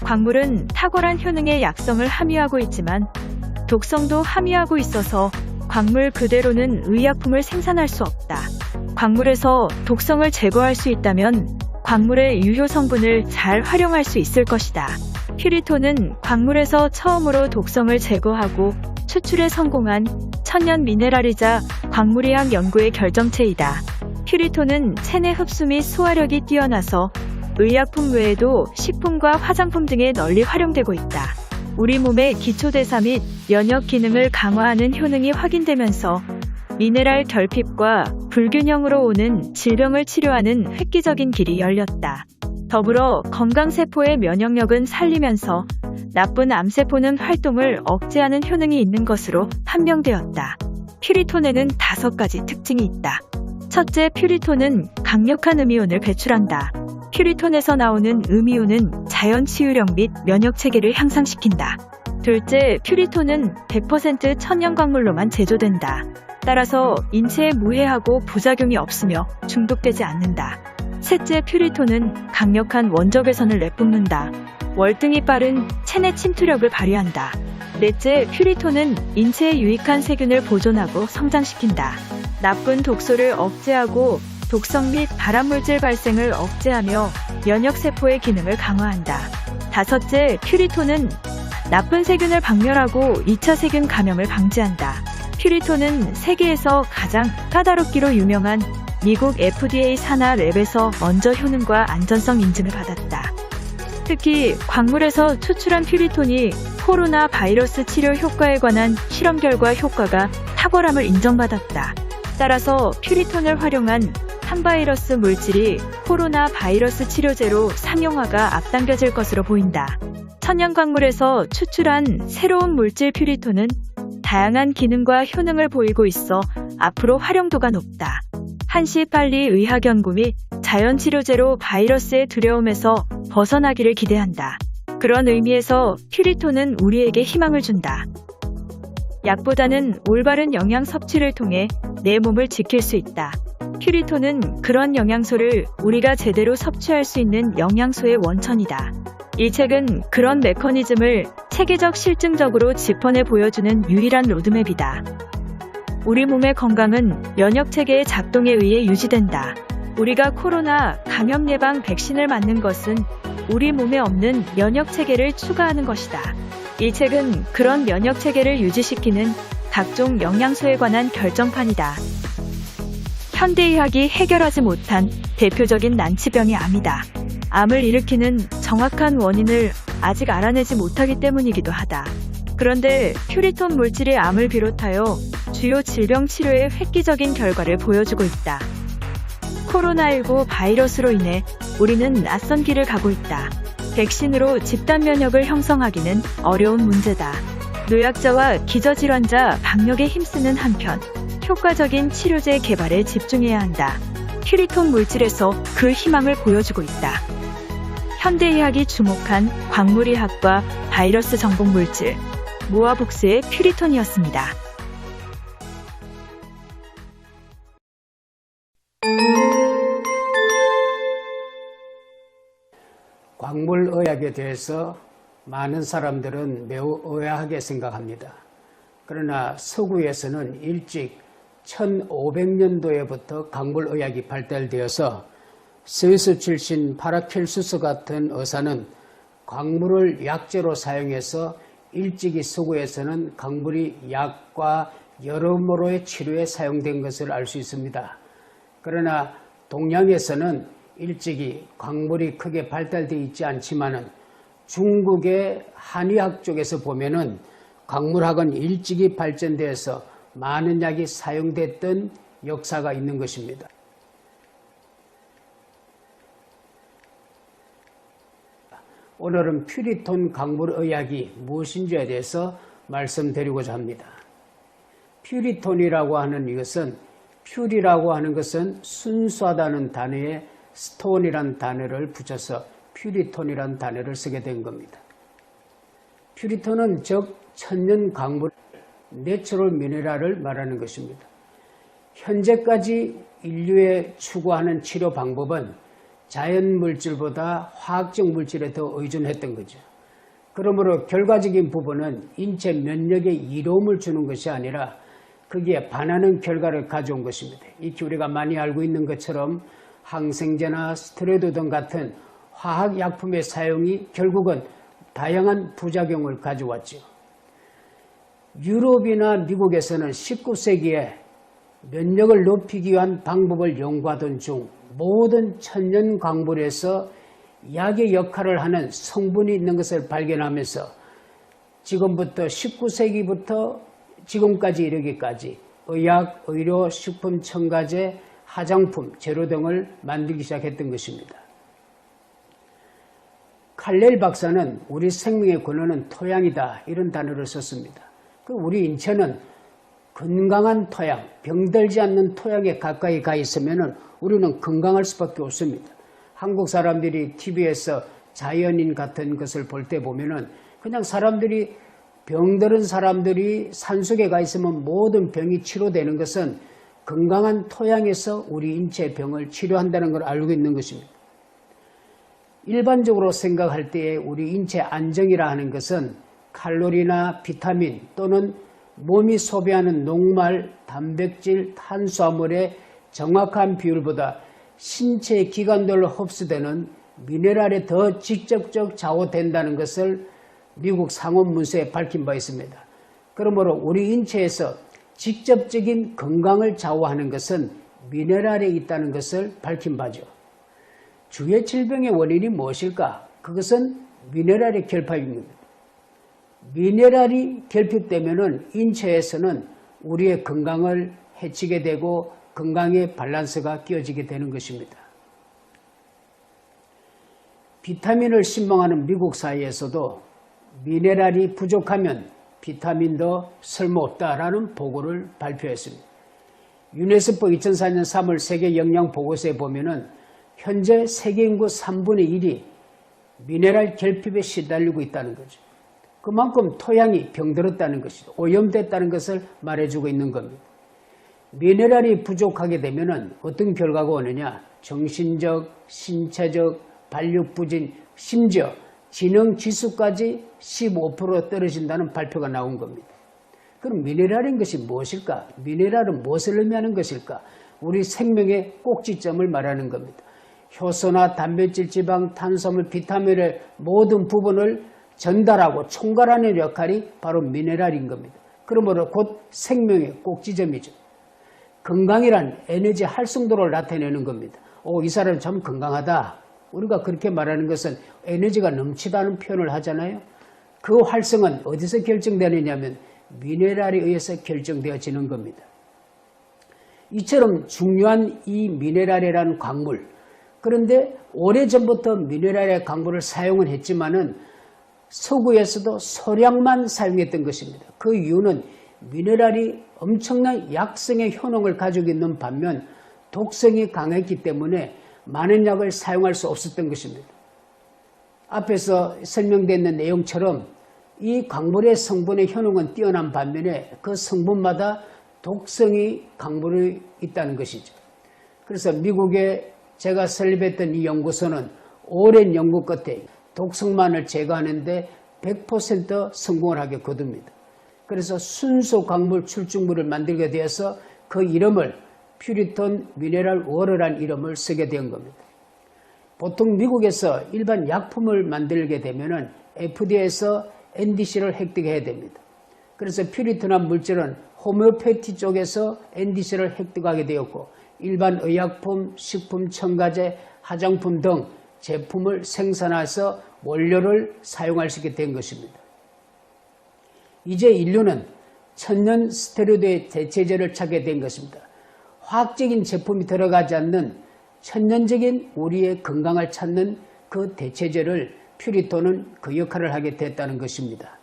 광물은 탁월한 효능의 약성을 함유하고 있지만 독성도 함유하고 있어서 광물 그대로는 의약품을 생산할 수 없다. 광물에서 독성을 제거할 수 있다면 광물의 유효 성분을 잘 활용할 수 있을 것이다. 퓨리톤은 광물에서 처음으로 독성을 제거하고 추출에 성공한 천연 미네랄이자 광물의학 연구의 결정체이다. 퓨리톤은 체내 흡수 및 소화력이 뛰어나서 의약품 외에도 식품과 화장품 등에 널리 활용되고 있다. 우리 몸의 기초대사 및 면역 기능을 강화하는 효능이 확인되면서 미네랄 결핍과 불균형으로 오는 질병을 치료하는 획기적인 길이 열렸다. 더불어 건강세포의 면역력은 살리면서 나쁜 암세포는 활동을 억제하는 효능이 있는 것으로 판명되었다. 퓨리톤에는 5가지 특징이 있다. 첫째, 퓨리톤은 강력한 음이온을 배출한다. 퓨리톤에서 나오는 음이온은 자연 치유력 및 면역체계를 향상시킨다. 둘째, 퓨리톤은 100% 천연광물로만 제조된다. 따라서 인체에 무해하고 부작용이 없으며 중독되지 않는다. 셋째, 퓨리톤은 강력한 원적외선을 내뿜는다. 월등히 빠른 체내 침투력을 발휘한다. 넷째, 퓨리톤은 인체에 유익한 세균을 보존하고 성장시킨다. 나쁜 독소를 억제하고 독성 및 발암물질 발생을 억제하며 면역세포의 기능을 강화한다. 다섯째, 퓨리톤은 나쁜 세균을 박멸하고 2차 세균 감염을 방지한다. 퓨리톤은 세계에서 가장 까다롭기로 유명한 미국 FDA 산하 랩에서 먼저 효능과 안전성 인증을 받았다. 특히 광물에서 추출한 퓨리톤이 코로나 바이러스 치료 효과에 관한 실험 결과 효과가 탁월함을 인정받았다. 따라서 퓨리톤을 활용한 항바이러스 물질이 코로나 바이러스 치료제로 상용화가 앞당겨질 것으로 보인다. 천연광물에서 추출한 새로운 물질 퓨리톤은 다양한 기능과 효능을 보이고 있어 앞으로 활용도가 높다. 한시 빨리 의학연구 및 자연치료제로 바이러스의 두려움에서 벗어나기를 기대한다. 그런 의미에서 퓨리톤은 우리에게 희망을 준다. 약보다는 올바른 영양 섭취를 통해 내 몸을 지킬 수 있다. 퓨리톤은 그런 영양소를 우리가 제대로 섭취할 수 있는 영양소의 원천이다. 이 책은 그런 메커니즘을 체계적 실증적으로 짚어내 보여주는 유일한 로드맵이다. 우리 몸의 건강은 면역체계의 작동에 의해 유지된다. 우리가 코로나 감염 예방 백신을 맞는 것은 우리 몸에 없는 면역체계를 추가하는 것이다. 이 책은 그런 면역체계를 유지시키는 각종 영양소에 관한 결정판이다. 현대의학이 해결하지 못한 대표적인 난치병이 암이다. 암을 일으키는 정확한 원인을 아직 알아내지 못하기 때문이기도 하다. 그런데 퓨리톤 물질이 암을 비롯하여 주요 질병 치료에 획기적인 결과를 보여주고 있다. 코로나19 바이러스로 인해 우리는 낯선 길을 가고 있다. 백신으로 집단 면역을 형성하기는 어려운 문제다. 노약자와 기저질환자 방역에 힘쓰는 한편 효과적인 치료제 개발에 집중해야 한다. 퓨리톤 물질에서 그 희망을 보여주고 있다. 현대의학이 주목한 광물의학과 바이러스 정복 물질 모아북스의 퓨리톤이었습니다. 광물의학에 대해서 많은 사람들은 매우 의아하게 생각합니다. 그러나 서구에서는 일찍 1500년도에부터 광물의학이 발달되어서 스위스 출신 파라켈수스 같은 의사는 광물을 약재로 사용해서 일찍이 서구에서는 광물이 약과 여러모로의 치료에 사용된 것을 알 수 있습니다. 그러나 동양에서는 일찍이 광물이 크게 발달되어 있지 않지만은 중국의 한의학 쪽에서 보면은 광물학은 일찍이 발전되어서 많은 약이 사용됐던 역사가 있는 것입니다. 오늘은 퓨리톤 광물의학이 무엇인지에 대해서 말씀드리고자 합니다. 퓨리톤이라고 하는 이것은 퓨리라고 하는 것은 순수하다는 단어에 스톤이란 단어를 붙여서 퓨리톤이란 단어를 쓰게 된 겁니다. 퓨리톤은 즉 천연 광물, 내추럴 미네랄을 말하는 것입니다. 현재까지 인류에 추구하는 치료 방법은 자연 물질보다 화학적 물질에 더 의존했던 거죠. 그러므로 결과적인 부분은 인체 면역에 이로움을 주는 것이 아니라 거기에 반하는 결과를 가져온 것입니다. 익히 우리가 많이 알고 있는 것처럼 항생제나 스테로이드 등 같은 화학약품의 사용이 결국은 다양한 부작용을 가져왔죠. 유럽이나 미국에서는 19세기에 면역을 높이기 위한 방법을 연구하던 중 모든 천연 광물에서 약의 역할을 하는 성분이 있는 것을 발견하면서 지금부터 19세기부터 지금까지 이르기까지 의약, 의료, 식품, 첨가제, 화장품, 재료 등을 만들기 시작했던 것입니다. 칼렐 박사는 우리 생명의 근원은 토양이다 이런 단어를 썼습니다. 우리 인체는 건강한 토양, 병들지 않는 토양에 가까이 가 있으면 우리는 건강할 수밖에 없습니다. 한국 사람들이 TV에서 자연인 같은 것을 볼 때 보면은 그냥 사람들이 병들은 사람들이 산속에 가 있으면 모든 병이 치료되는 것은 건강한 토양에서 우리 인체 병을 치료한다는 걸 알고 있는 것입니다. 일반적으로 생각할 때에 우리 인체 안정이라 하는 것은 칼로리나 비타민 또는 몸이 소비하는 녹말, 단백질, 탄수화물의 정확한 비율보다 신체 기관들로 흡수되는 미네랄에 더 직접적 좌우된다는 것을 미국 상원문서에 밝힌 바 있습니다. 그러므로 우리 인체에서 직접적인 건강을 좌우하는 것은 미네랄에 있다는 것을 밝힌 바죠. 주의 질병의 원인이 무엇일까? 그것은 미네랄의 결핍입니다. 미네랄이 결핍되면 인체에서는 우리의 건강을 해치게 되고 건강의 밸런스가 깨어지게 되는 것입니다. 비타민을 신봉하는 미국 사회에서도 미네랄이 부족하면 비타민도 쓸모없다라는 보고를 발표했습니다. 유네스코 2004년 3월 세계 영양 보고서에 보면은 현재 세계 인구 3분의 1이 미네랄 결핍에 시달리고 있다는 거죠. 그만큼 토양이 병들었다는 것이죠. 오염됐다는 것을 말해주고 있는 겁니다. 미네랄이 부족하게 되면 어떤 결과가 오느냐? 정신적, 신체적, 발육부진, 심지어 지능지수까지 15% 떨어진다는 발표가 나온 겁니다. 그럼 미네랄인 것이 무엇일까? 미네랄은 무엇을 의미하는 것일까? 우리 생명의 꼭지점을 말하는 겁니다. 효소나 단백질, 지방, 탄수화물, 비타민의 모든 부분을 전달하고 총괄하는 역할이 바로 미네랄인 겁니다. 그러므로 곧 생명의 꼭지점이죠. 건강이란 에너지 활성도를 나타내는 겁니다. 이 사람 참 건강하다. 우리가 그렇게 말하는 것은 에너지가 넘치다는 표현을 하잖아요. 그 활성은 어디서 결정되느냐면 미네랄에 의해서 결정되어지는 겁니다. 이처럼 중요한 이 미네랄이라는 광물, 그런데 오래전부터 미네랄의 광물을 사용은 했지만은 서구에서도 소량만 사용했던 것입니다. 그 이유는 미네랄이 엄청난 약성의 효능을 가지고 있는 반면 독성이 강했기 때문에 많은 약을 사용할 수 없었던 것입니다. 앞에서 설명된 내용처럼 이 광물의 성분의 효능은 뛰어난 반면에 그 성분마다 독성이 강물이 있다는 것이죠. 그래서 미국에 제가 설립했던 이 연구소는 오랜 연구 끝에 독성만을 제거하는데 100% 성공을 하게 거둡니다. 그래서 순수 광물 출중물을 만들게 되어서 그 이름을 퓨리톤 미네랄 워터라는 이름을 쓰게 된 겁니다. 보통 미국에서 일반 약품을 만들게 되면 FDA에서 NDC를 획득해야 됩니다. 그래서 퓨리톤한 물질은 호미오패티 쪽에서 NDC를 획득하게 되었고 일반 의약품, 식품, 첨가제, 화장품 등 제품을 생산해서 원료를 사용할 수 있게 된 것입니다. 이제 인류는 천연 스테로이드의 대체제를 찾게 된 것입니다. 화학적인 제품이 들어가지 않는 천연적인 우리의 건강을 찾는 그 대체제를 퓨리톤은 그 역할을 하게 됐다는 것입니다.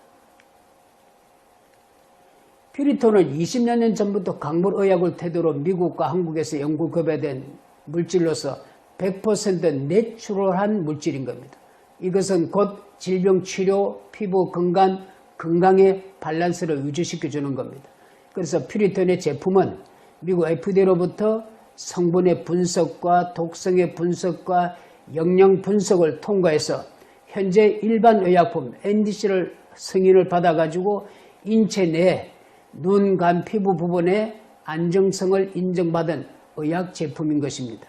퓨리톤은 20여 년 전부터 강물의학을 태도로 미국과 한국에서 연구급여된 물질로서 100% 내추럴한 물질인 겁니다. 이것은 곧 질병 치료, 피부 건강, 건강의 밸런스를 유지시켜주는 겁니다. 그래서 퓨리톤의 제품은 미국 FDA로부터 성분의 분석과 독성의 분석과 영양 분석을 통과해서 현재 일반 의약품 NDC를 승인을 받아가지고 인체 내 눈, 간, 피부 부분의 안정성을 인정받은 의약 제품인 것입니다.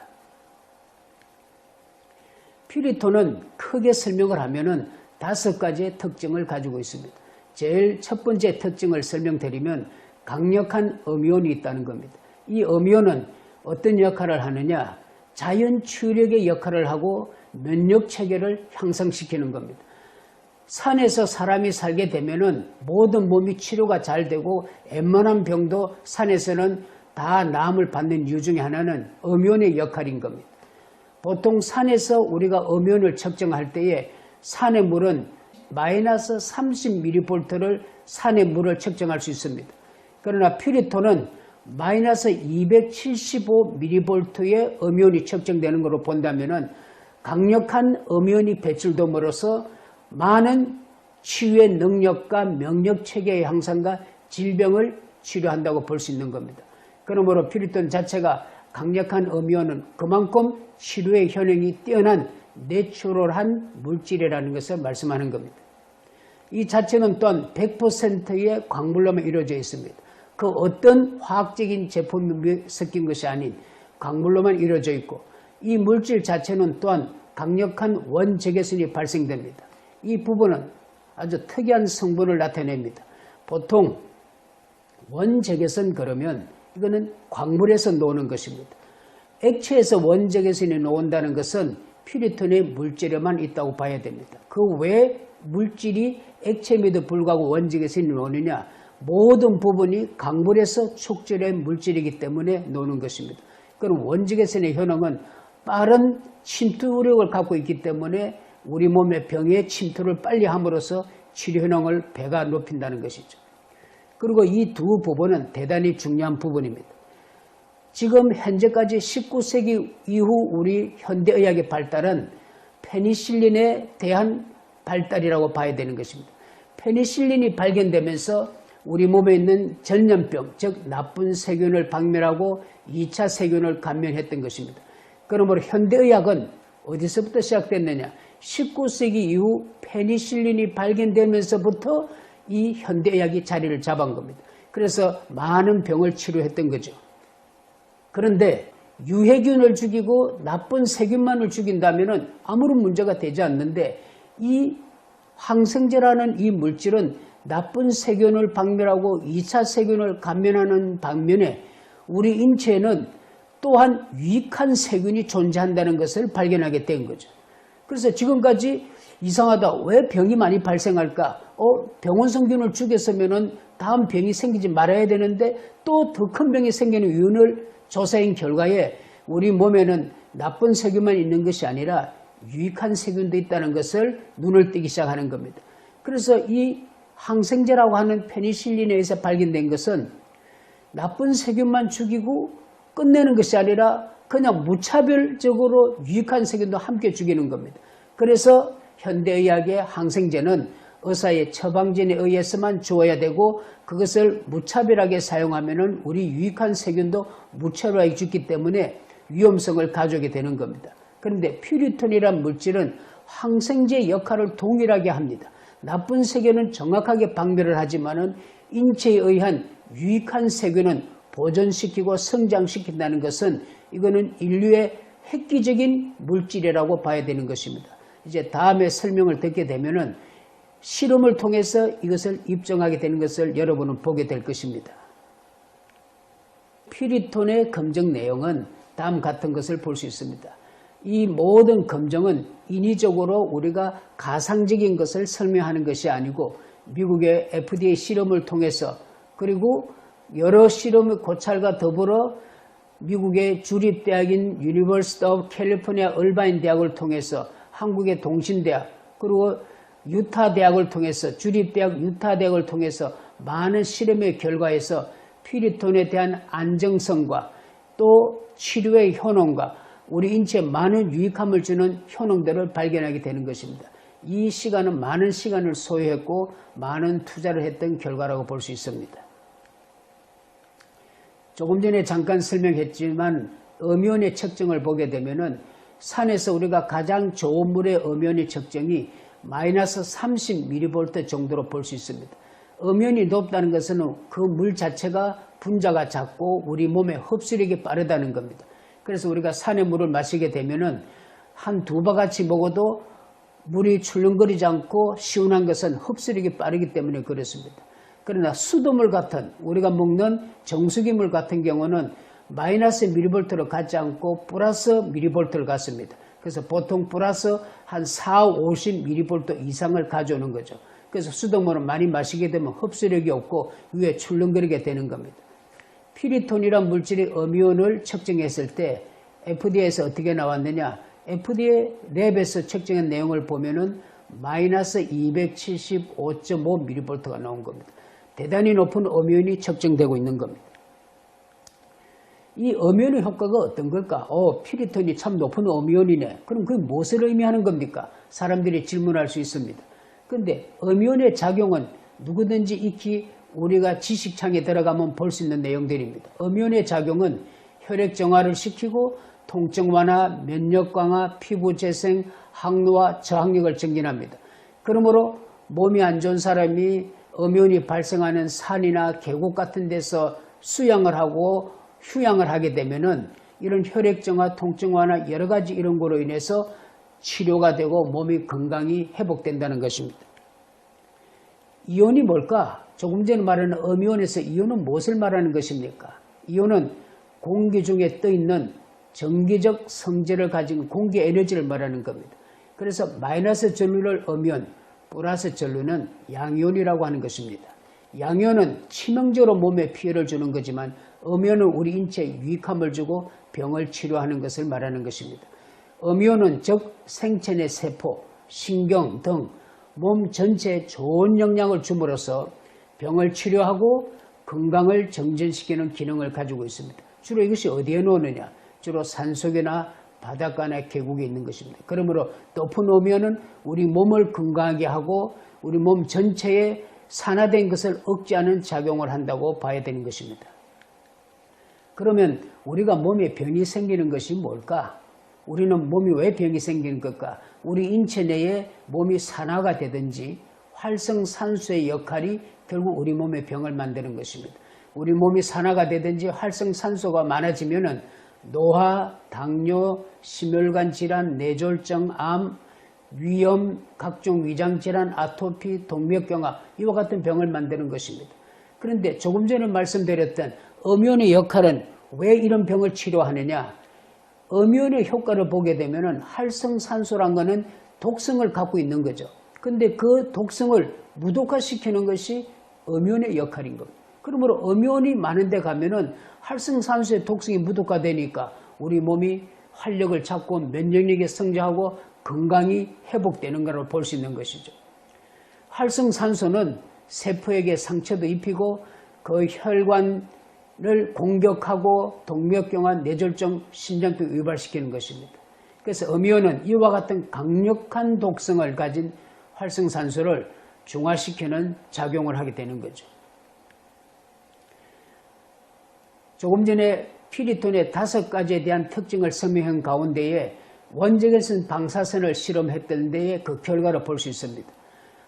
퓨리톤은 크게 설명을 하면은 5가지의 특징을 가지고 있습니다. 제일 첫 번째 특징을 설명드리면 강력한 음이온이 있다는 겁니다. 이 음이온은 어떤 역할을 하느냐? 자연 치유력의 역할을 하고 면역 체계를 향상시키는 겁니다. 산에서 사람이 살게 되면은 모든 몸이 치료가 잘 되고 웬만한 병도 산에서는 다 나음을 받는 이유 중에 하나는 음이온의 역할인 겁니다. 보통 산에서 우리가 음이온을 측정할 때에 산의 물은 마이너스 30mV를 산의 물을 측정할 수 있습니다. 그러나 퓨리톤은 마이너스 275mV의 음이온이 측정되는 것으로 본다면은 강력한 음이온이 배출됨으로써 많은 치유의 능력과 면역 체계의 향상과 질병을 치료한다고 볼 수 있는 겁니다. 그러므로 퓨리톤 자체가 강력한 음이온은 그만큼 치료의 효능이 뛰어난 내추럴한 물질이라는 것을 말씀하는 겁니다. 이 자체는 또한 100%의 광물로만 이루어져 있습니다. 그 어떤 화학적인 제품이 섞인 것이 아닌 광물로만 이루어져 있고 이 물질 자체는 또한 강력한 원적외선이 발생됩니다. 이 부분은 아주 특이한 성분을 나타냅니다. 보통 원적외선 그러면 이거는 광물에서 나오는 것입니다. 액체에서 원적외선이 나온다는 것은 퓨리톤의 물질에만 있다고 봐야 됩니다. 그 왜 물질이 액체임에도 불구하고 원적외선이 나오느냐? 모든 부분이 광물에서 축적된 물질이기 때문에 나오는 것입니다. 그럼 원적외선의 효능은 빠른 침투력을 갖고 있기 때문에 우리 몸의 병의 침투를 빨리 함으로써 치료 효능을 배가 높인다는 것이죠. 그리고 이 두 부분은 대단히 중요한 부분입니다. 지금 현재까지 19세기 이후 우리 현대의학의 발달은 페니실린에 대한 발달이라고 봐야 되는 것입니다. 페니실린이 발견되면서 우리 몸에 있는 전염병, 즉 나쁜 세균을 박멸하고 2차 세균을 감면했던 것입니다. 그러므로 현대의학은 어디서부터 시작됐느냐? 19세기 이후 페니실린이 발견되면서부터 이 현대의학이 자리를 잡은 겁니다. 그래서 많은 병을 치료했던 거죠. 그런데 유해균을 죽이고 나쁜 세균만을 죽인다면 아무런 문제가 되지 않는데 이 항생제라는 이 물질은 나쁜 세균을 박멸하고 2차 세균을 감면하는 반면에 우리 인체에는 또한 유익한 세균이 존재한다는 것을 발견하게 된 거죠. 그래서 지금까지 이상하다. 왜 병이 많이 발생할까? 병원 성균을 죽였으면 다음 병이 생기지 말아야 되는데 또 더 큰 병이 생기는 이유를 조사한 결과에 우리 몸에는 나쁜 세균만 있는 것이 아니라 유익한 세균도 있다는 것을 눈을 뜨기 시작하는 겁니다. 그래서 이 항생제라고 하는 페니실린에 의해서 발견된 것은 나쁜 세균만 죽이고 끝내는 것이 아니라 그냥 무차별적으로 유익한 세균도 함께 죽이는 겁니다. 그래서 현대의학의 항생제는 의사의 처방전에 의해서만 주어야 되고 그것을 무차별하게 사용하면 우리 유익한 세균도 무차별하게 죽기 때문에 위험성을 가져오게 되는 겁니다. 그런데 퓨리톤이란 물질은 항생제 역할을 동일하게 합니다. 나쁜 세균은 정확하게 박멸을 하지만 인체에 의한 유익한 세균은 보존시키고 성장시킨다는 것은 이거는 인류의 획기적인 물질이라고 봐야 되는 것입니다. 이제 다음에 설명을 듣게 되면은 실험을 통해서 이것을 입증하게 되는 것을 여러분은 보게 될 것입니다. 퓨리톤의 검정 내용은 다음 같은 것을 볼 수 있습니다. 이 모든 검정은 인위적으로 우리가 가상적인 것을 설명하는 것이 아니고 미국의 FDA 실험을 통해서 그리고 여러 실험의 고찰과 더불어 미국의 주립대학인 유니버시티 오브 캘리포니아 얼바인 대학을 통해서 한국의 동신대학 그리고 유타 대학을 통해서 주립대학 유타 대학을 통해서 많은 실험의 결과에서 퓨리톤에 대한 안정성과 또 치료의 효능과 우리 인체에 많은 유익함을 주는 효능들을 발견하게 되는 것입니다. 이 시간은 많은 시간을 소요했고 많은 투자를 했던 결과라고 볼 수 있습니다. 조금 전에 잠깐 설명했지만 음이온의 측정을 보게 되면은 산에서 우리가 가장 좋은 물의 음이온의 측정이 마이너스 30mV 정도로 볼 수 있습니다. 엄연히 높다는 것은 그 물 자체가 분자가 작고 우리 몸에 흡수력이 빠르다는 겁니다. 그래서 우리가 산의 물을 마시게 되면은 한 두 바가지 먹어도 물이 출렁거리지 않고 시원한 것은 흡수력이 빠르기 때문에 그렇습니다. 그러나 수돗물 같은 우리가 먹는 정수기물 같은 경우는 마이너스 미리볼트로 가지 않고 플러스 미리볼트를 갖습니다. 그래서 보통 플러스 한 4, 50mV 이상을 가져오는 거죠. 그래서 수돗물을 많이 마시게 되면 흡수력이 없고 위에 출렁거리게 되는 겁니다. 피리톤이란 물질이 음이온을 측정했을 때 FDA에서 어떻게 나왔느냐? FDA 랩에서 측정한 내용을 보면은 마이너스 275.5mV가 나온 겁니다. 대단히 높은 음이온이 측정되고 있는 겁니다. 이 음이온의 효과가 어떤 걸까? 피리톤이 참 높은 음이온이네. 그럼 그게 무엇을 의미하는 겁니까? 사람들이 질문할 수 있습니다. 그런데 음이온의 작용은 누구든지 익히 우리가 지식창에 들어가면 볼 수 있는 내용들입니다. 음이온의 작용은 혈액 정화를 시키고 통증 완화, 면역 강화, 피부 재생, 항노화, 저항력을 증진합니다. 그러므로 몸이 안 좋은 사람이 음이온이 발생하는 산이나 계곡 같은 데서 수양을 하고 휴양을 하게 되면은 이런 혈액 정화, 통증 완화 여러 가지 이런 거로 인해서 치료가 되고 몸이 건강히 회복된다는 것입니다. 이온이 뭘까? 조금 전에 말하는 음이온에서 이온은 무엇을 말하는 것입니까? 이온은 공기 중에 떠 있는 정기적 성질을 가진 공기 에너지를 말하는 겁니다. 그래서 마이너스 전류를 음이온, 플러스 전류는 양이온이라고 하는 것입니다. 양이온은 치명적으로 몸에 피해를 주는 거지만 음이온은 우리 인체에 유익함을 주고 병을 치료하는 것을 말하는 것입니다. 음이온은 즉 생체 내 세포, 신경 등 몸 전체에 좋은 영향을 줌으로써 병을 치료하고 건강을 정진시키는 기능을 가지고 있습니다. 주로 이것이 어디에 놓느냐? 주로 산속이나 바닷가나 계곡에 있는 것입니다. 그러므로 높은 음이온은 우리 몸을 건강하게 하고 우리 몸 전체에 산화된 것을 억제하는 작용을 한다고 봐야 되는 것입니다. 그러면 우리가 몸에 병이 생기는 것이 뭘까? 우리는 몸이 왜 병이 생기는 걸까? 우리 인체 내에 몸이 산화가 되든지 활성산소의 역할이 결국 우리 몸에 병을 만드는 것입니다. 우리 몸이 산화가 되든지 활성산소가 많아지면은 노화, 당뇨, 심혈관 질환, 뇌졸중, 암, 위염, 각종 위장질환, 아토피, 동맥경화 이와 같은 병을 만드는 것입니다. 그런데 조금 전에 말씀드렸던 음이온의 역할은 왜 이런 병을 치료하느냐? 음이온의 효과를 보게 되면 활성산소란 것은 독성을 갖고 있는 거죠. 그런데 그 독성을 무독화시키는 것이 음이온의 역할인 겁니다. 그러므로 음이온이 많은 데 가면은 활성산소의 독성이 무독화되니까 우리 몸이 활력을 찾고 면역력이 성장하고 건강이 회복되는 것을 볼 수 있는 것이죠. 활성산소는 세포에게 상처도 입히고 그 혈관을 공격하고 동맥경화, 뇌졸중, 심장병 유발시키는 것입니다. 그래서 음이온은 이와 같은 강력한 독성을 가진 활성산소를 중화시키는 작용을 하게 되는 거죠. 조금 전에 피리톤의 5가지에 대한 특징을 설명한 가운데에 원적외선 방사선을 실험했던 데에 그 결과를 볼 수 있습니다.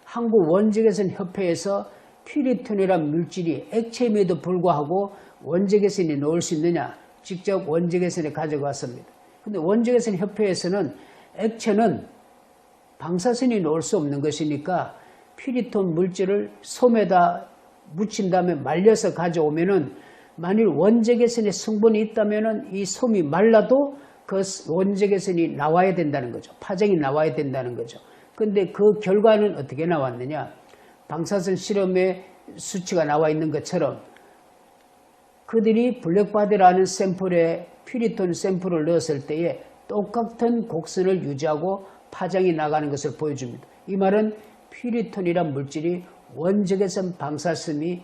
한국 원적외선 협회에서 피리톤이란 물질이 액체임에도 불구하고 원적외선이 넣을 수 있느냐 직접 원적외선에 가져갔습니다. 근데 원적외선 협회에서는 액체는 방사선이 넣을 수 없는 것이니까 피리톤 물질을 솜에다 묻힌 다음에 말려서 가져오면은 만일 원적외선의 성분이 있다면은 이 솜이 말라도 그 원적외선이 나와야 된다는 거죠. 파장이 나와야 된다는 거죠. 근데 그 결과는 어떻게 나왔느냐? 방사선 실험의 수치가 나와 있는 것처럼 그들이 블랙바디라는 샘플에 피리톤 샘플을 넣었을 때에 똑같은 곡선을 유지하고 파장이 나가는 것을 보여줍니다. 이 말은 피리톤이란 물질이 원적외선 방사선이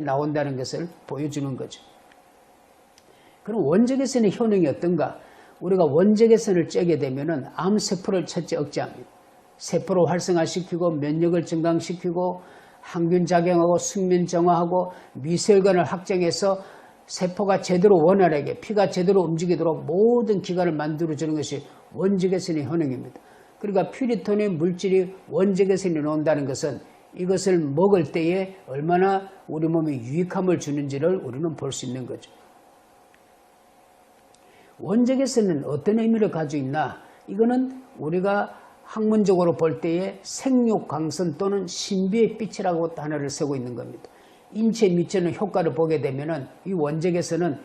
나온다는 것을 보여주는 거죠. 그럼 원적외선의 효능이 어떤가? 우리가 원적외선을 쬐게 되면 암세포를 첫째 억제합니다. 세포를 활성화시키고 면역을 증강시키고 항균 작용하고 숙면 정화하고 미세혈관을 확장해서 세포가 제대로 원활하게 피가 제대로 움직이도록 모든 기관을 만들어주는 것이 원적외선의 효능입니다. 그러니까 퓨리톤의 물질이 원적에서 나온다는 것은 이것을 먹을 때에 얼마나 우리 몸에 유익함을 주는지를 우리는 볼 수 있는 거죠. 원적에서는 어떤 의미를 가지고 있나? 이거는 우리가 학문적으로 볼 때에 생육광선 또는 신비의 빛이라고 단어를 쓰고 있는 겁니다. 인체에 미치는 효과를 보게 되면 이 원적에서는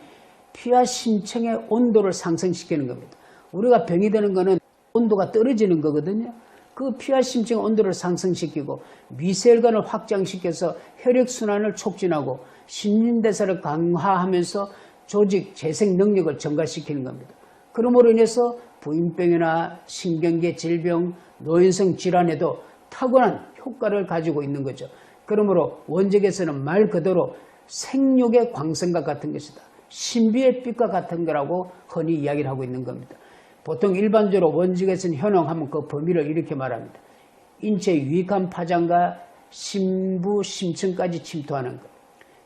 피와 심층의 온도를 상승시키는 겁니다. 우리가 병이 되는 것은 온도가 떨어지는 거거든요. 그 피와 심층의 온도를 상승시키고 미세혈관을 확장시켜서 혈액순환을 촉진하고 신진대사를 강화하면서 조직 재생 능력을 증가시키는 겁니다. 그러므로 인해서 부인병이나 신경계 질병, 노인성 질환에도 탁월한 효과를 가지고 있는 거죠. 그러므로 원적에서는 말 그대로 생육의 광선과 같은 것이다. 신비의 빛과 같은 거라고 흔히 이야기를 하고 있는 겁니다. 보통 일반적으로 원적에서는 현황하면 그 범위를 이렇게 말합니다. 인체 유익한 파장과 심부, 심층까지 침투하는 것.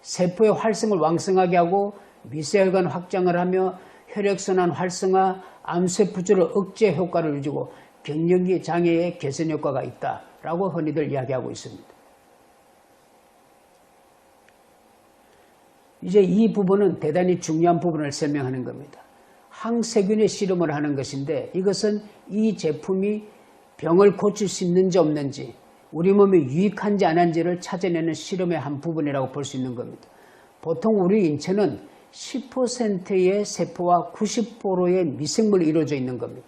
세포의 활성을 왕성하게 하고 미세혈관 확장을 하며 혈액순환 활성화, 암세포주를 억제 효과를 주고 갱년기 장애의 개선 효과가 있다라고 흔히들 이야기하고 있습니다. 이제 이 부분은 대단히 중요한 부분을 설명하는 겁니다. 항세균의 실험을 하는 것인데 이것은 이 제품이 병을 고칠 수 있는지 없는지 우리 몸에 유익한지 안 한지를 찾아내는 실험의 한 부분이라고 볼 수 있는 겁니다. 보통 우리 인체는 10%의 세포와 90%의 미생물이 이루어져 있는 겁니다.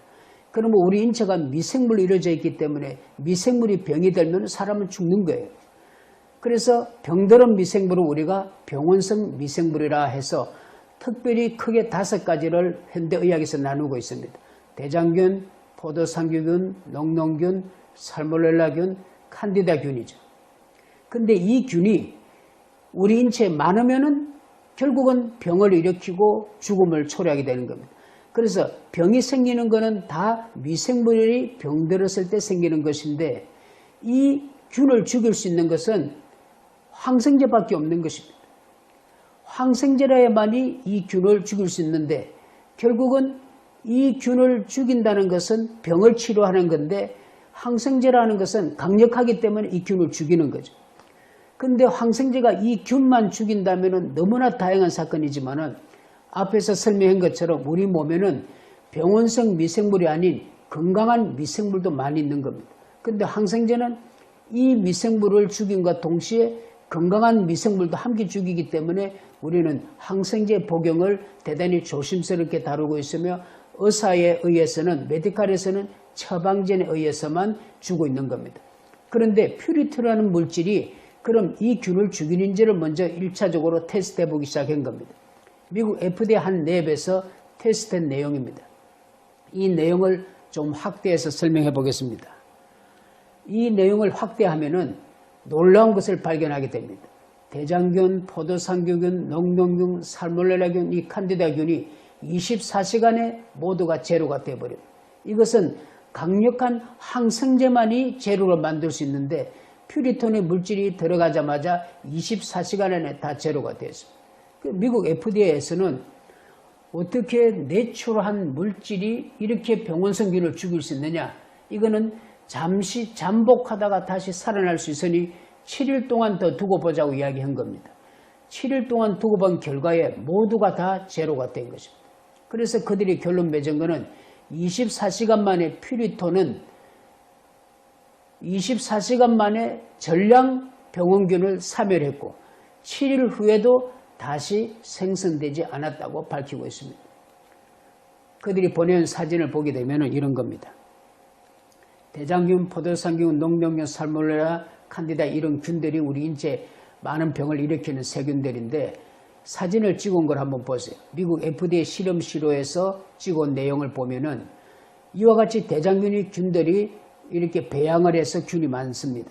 그러면 우리 인체가 미생물이 이루어져 있기 때문에 미생물이 병이 들면 사람은 죽는 거예요. 그래서 병들은 미생물을 우리가 병원성 미생물이라 해서 특별히 크게 5가지를 현대의학에서 나누고 있습니다. 대장균, 포도상규균, 녹농균, 살모넬라균, 칸디다균이죠. 근데 이 균이 우리 인체에 많으면은 결국은 병을 일으키고 죽음을 초래하게 되는 겁니다. 그래서 병이 생기는 것은 다 미생물이 병들었을 때 생기는 것인데 이 균을 죽일 수 있는 것은 항생제밖에 없는 것입니다. 항생제라야만이 이 균을 죽일 수 있는데 결국은 이 균을 죽인다는 것은 병을 치료하는 건데 항생제라는 것은 강력하기 때문에 이 균을 죽이는 거죠. 근데 항생제가 이 균만 죽인다면 너무나 다양한 사건이지만은 앞에서 설명한 것처럼 우리 몸에는 병원성 미생물이 아닌 건강한 미생물도 많이 있는 겁니다. 근데 항생제는 이 미생물을 죽임과 동시에 건강한 미생물도 함께 죽이기 때문에 우리는 항생제 복용을 대단히 조심스럽게 다루고 있으며 의사에 의해서는 메디칼에서는 처방전에 의해서만 주고 있는 겁니다. 그런데 퓨리트라는 물질이 그럼 이 균을 죽이는지를 먼저 1차적으로 테스트해 보기 시작한 겁니다. 미국 FDA 한 랩에서 테스트한 내용입니다. 이 내용을 좀 확대해서 설명해 보겠습니다. 이 내용을 확대하면은 놀라운 것을 발견하게 됩니다. 대장균, 포도상규균, 녹농균, 살모넬라균, 이 칸디다균이 24시간에 모두가 제로가 되어버립니다. 이것은 강력한 항생제만이 제로를 만들 수 있는데 퓨리톤의 물질이 들어가자마자 24시간 안에 다 제로가 되었습니다. 미국 FDA에서는 어떻게 내추럴한 물질이 이렇게 병원성균을 죽일 수 있느냐? 이거는 잠시 잠복하다가 다시 살아날 수 있으니 7일 동안 더 두고 보자고 이야기한 겁니다. 7일 동안 두고 본 결과에 모두가 다 제로가 된 것입니다. 그래서 그들이 결론 맺은 것은 24시간 만에 퓨리톤은 24시간 만에 전량 병원균을 사멸했고 7일 후에도 다시 생성되지 않았다고 밝히고 있습니다. 그들이 보내온 사진을 보게 되면 이런 겁니다. 대장균, 포도상균, 녹농균, 살모넬라, 칸디다 이런 균들이 우리 인체에 많은 병을 일으키는 세균들인데 사진을 찍은 걸 한번 보세요. 미국 FDA 실험시로에서 찍은 내용을 보면은 이와 같이 대장균이 균들이 이렇게 배양을 해서 균이 많습니다.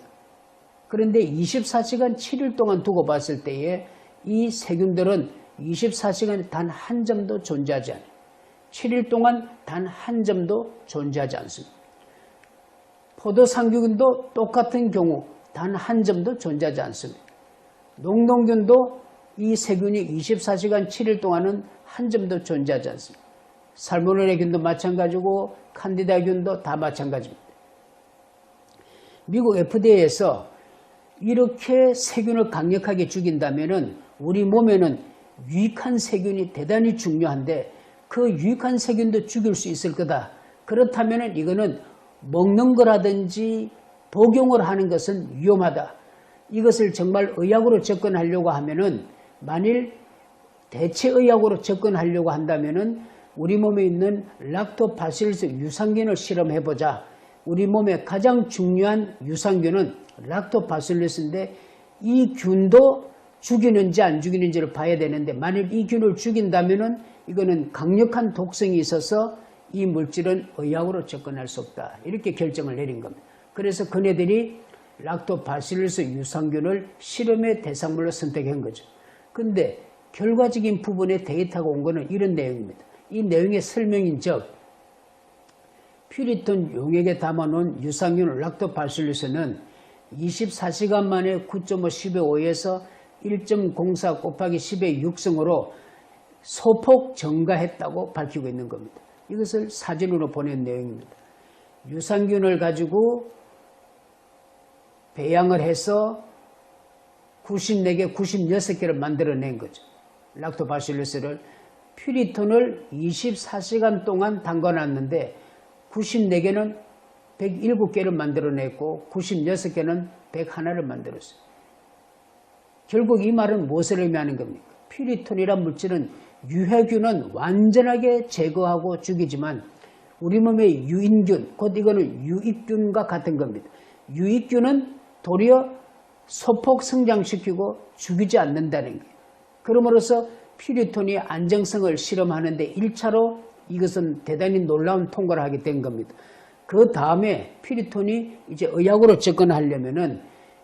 그런데 24시간 7일 동안 두고 봤을 때에 이 세균들은 24시간에 단 한 점도 존재하지 않아요. 7일 동안 단 한 점도 존재하지 않습니다. 포도상규균도 똑같은 경우 단 한 점도 존재하지 않습니다. 녹농균도 이 세균이 24시간 7일 동안은 한 점도 존재하지 않습니다. 살모넬라균도 마찬가지고 칸디다균도 다 마찬가지입니다. 미국 FDA에서 이렇게 세균을 강력하게 죽인다면은 우리 몸에는 유익한 세균이 대단히 중요한데 그 유익한 세균도 죽일 수 있을 거다. 그렇다면은 이거는 먹는 거라든지 복용을 하는 것은 위험하다. 이것을 정말 의학으로 접근하려고 하면은 만일 대체 의학으로 접근하려고 한다면은 우리 몸에 있는 락토바실루스 유산균을 실험해보자. 우리 몸의 가장 중요한 유산균은 락토바실루스인데 이 균도 죽이는지 안 죽이는지를 봐야 되는데 만일 이 균을 죽인다면은 이거는 강력한 독성이 있어서 이 물질은 의학으로 접근할 수 없다. 이렇게 결정을 내린 겁니다. 그래서 그네들이 락토바실루스 유산균을 실험의 대상물로 선택한 거죠. 근데 결과적인 부분에 데이터가 온 거는 이런 내용입니다. 이 내용의 설명인 즉 퓨리톤 용액에 담아놓은 유산균 락토바실루스는 24시간 만에 9.5 10의 5에서 1.04 곱하기 10의 6승으로 소폭 증가했다고 밝히고 있는 겁니다. 이것을 사진으로 보낸 내용입니다. 유산균을 가지고 배양을 해서 94개, 96개를 만들어낸 거죠. 락토바실루스를 퓨리톤을 24시간 동안 담가놨는데 94개는 107개를 만들어냈고 96개는 101를 만들었어요. 결국 이 말은 무엇을 의미하는 겁니까? 퓨리톤이란 물질은 유해균은 완전하게 제거하고 죽이지만 우리 몸의 유인균, 곧 이거는 유익균과 같은 겁니다. 유익균은 도리어 소폭 성장시키고 죽이지 않는다는 거예요. 그러므로서 퓨리톤이 안정성을 실험하는데 1차로 이것은 대단히 놀라운 통과를 하게 된 겁니다. 그 다음에 퓨리톤이 이제 의학으로 접근하려면은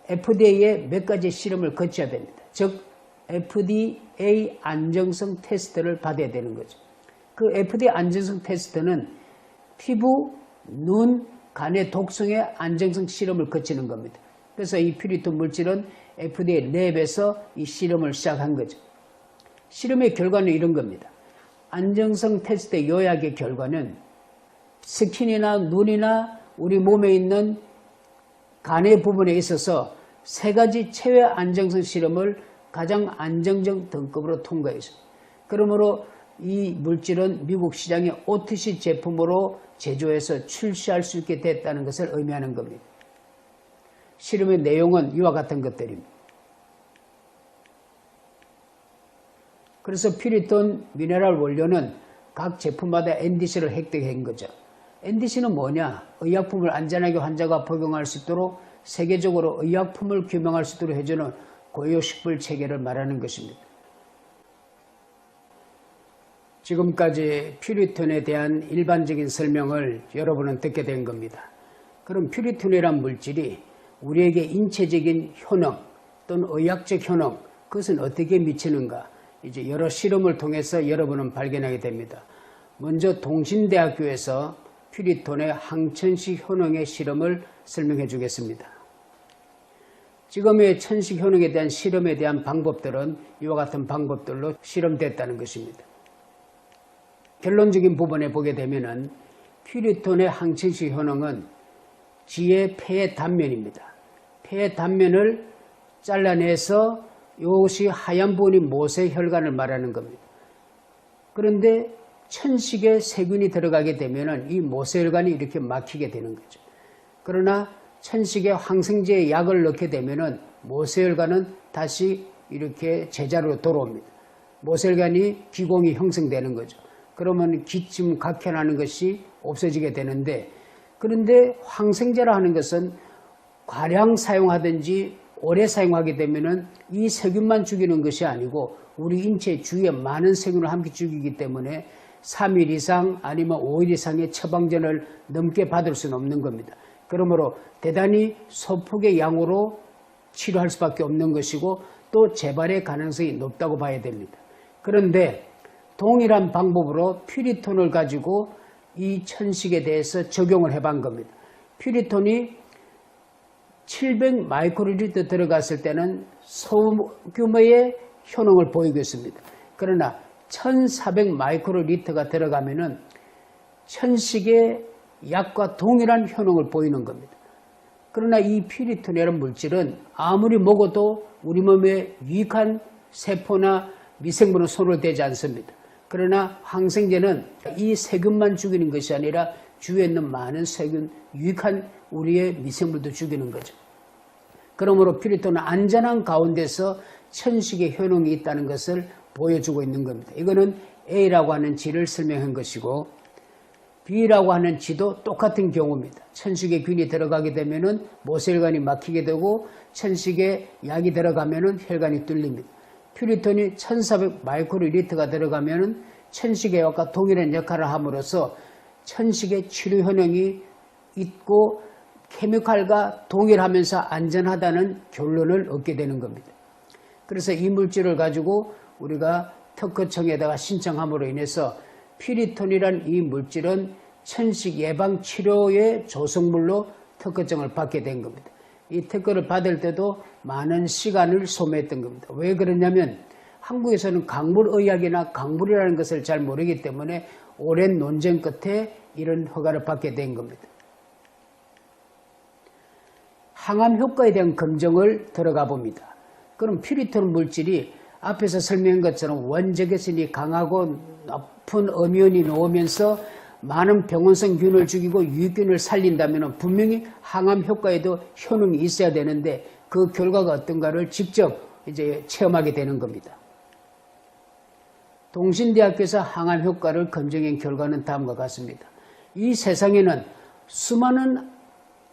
FDA의 몇 가지 실험을 거쳐야 됩니다. 즉 FDA 안정성 테스트를 받아야 되는 거죠. 그 FDA 안정성 테스트는 피부, 눈, 간의 독성의 안정성 실험을 거치는 겁니다. 그래서 이 퓨리톤 물질은 FDA 랩에서 이 실험을 시작한 거죠. 실험의 결과는 이런 겁니다. 안정성 테스트의 요약의 결과는 스킨이나 눈이나 우리 몸에 있는 간의 부분에 있어서 세 가지 체외 안정성 실험을 가장 안정적 등급으로 통과했습니다. 그러므로 이 물질은 미국 시장의 OTC 제품으로 제조해서 출시할 수 있게 됐다는 것을 의미하는 겁니다. 실험의 내용은 이와 같은 것들입니다. 그래서 퓨리톤 미네랄 원료는 각 제품마다 NDC를 획득한 거죠. NDC는 뭐냐? 의약품을 안전하게 환자가 복용할 수 있도록 세계적으로 의약품을 규명할 수 있도록 해주는 고유식물 체계를 말하는 것입니다. 지금까지 퓨리톤에 대한 일반적인 설명을 여러분은 듣게 된 겁니다. 그럼 퓨리톤이란 물질이 우리에게 인체적인 효능 또는 의학적 효능, 그것은 어떻게 미치는가? 이제 여러 실험을 통해서 여러분은 발견하게 됩니다. 먼저 동신대학교에서 퓨리톤의 항천식 효능의 실험을 설명해 주겠습니다. 지금의 천식 효능에 대한 실험에 대한 방법들은 이와 같은 방법들로 실험됐다는 것입니다. 결론적인 부분에 보게 되면은 퓨리톤의 항천식 효능은 지의 폐의 단면입니다. 폐의 단면을 잘라내서 이것이 하얀 부분이 모세혈관을 말하는 겁니다. 그런데 천식에 세균이 들어가게 되면 이 모세혈관이 이렇게 막히게 되는 거죠. 그러나 천식에 항생제 약을 넣게 되면 모세혈관은 다시 이렇게 제자리로 돌아옵니다. 모세혈관이 기공이 형성되는 거죠. 그러면 기침, 각혈하는 것이 없어지게 되는데, 그런데 항생제라 하는 것은 과량 사용하든지 오래 사용하게 되면 이 세균만 죽이는 것이 아니고 우리 인체 주위에 많은 세균을 함께 죽이기 때문에 3일 이상 아니면 5일 이상의 처방전을 넘게 받을 수는 없는 겁니다. 그러므로 대단히 소폭의 양으로 치료할 수밖에 없는 것이고 또 재발의 가능성이 높다고 봐야 됩니다. 그런데 동일한 방법으로 퓨리톤을 가지고 이 천식에 대해서 적용을 해본 겁니다. 퓨리톤이 700 마이크로리터 들어갔을 때는 소규모의 효능을 보이고 있습니다. 그러나 1400 마이크로리터가 들어가면은 천식의 약과 동일한 효능을 보이는 겁니다. 그러나 이 피리톤이라는 물질은 아무리 먹어도 우리 몸에 유익한 세포나 미생물은 손을 대지 않습니다. 그러나 항생제는 이 세균만 죽이는 것이 아니라 주위에 있는 많은 세균, 유익한 우리의 미생물도 죽이는 거죠. 그러므로 피리톤은 안전한 가운데서 천식의 효능이 있다는 것을 보여주고 있는 겁니다. 이거는 A라고 하는 질을 설명한 것이고 B라고 하는 지도 똑같은 경우입니다. 천식의 균이 들어가게 되면은 모세혈관이 막히게 되고 천식의 약이 들어가면은 혈관이 뚫립니다. 피리톤이 1400 마이크로리터가 들어가면은 천식의 약과 동일한 역할을 함으로써 천식의 치료 효능이 있고 케미칼과 동일하면서 안전하다는 결론을 얻게 되는 겁니다. 그래서 이 물질을 가지고 우리가 특허청에다가 신청함으로 인해서 피리톤이란 이 물질은 천식 예방 치료의 조성물로 특허증을 받게 된 겁니다. 이 특허를 받을 때도 많은 시간을 소모했던 겁니다. 왜 그러냐면 한국에서는 강물의학이나 강물이라는 것을 잘 모르기 때문에 오랜 논쟁 끝에 이런 허가를 받게 된 겁니다. 항암 효과에 대한 검증을 들어가 봅니다. 그럼 피리톤 물질이 앞에서 설명한 것처럼 원적외선이 강하고 나쁜 어미온이 나오면서 많은 병원성 균을 죽이고 유익균을 살린다면 분명히 항암 효과에도 효능이 있어야 되는데 그 결과가 어떤가를 직접 이제 체험하게 되는 겁니다. 동신대학교에서 항암 효과를 검증한 결과는 다음과 같습니다. 이 세상에는 수많은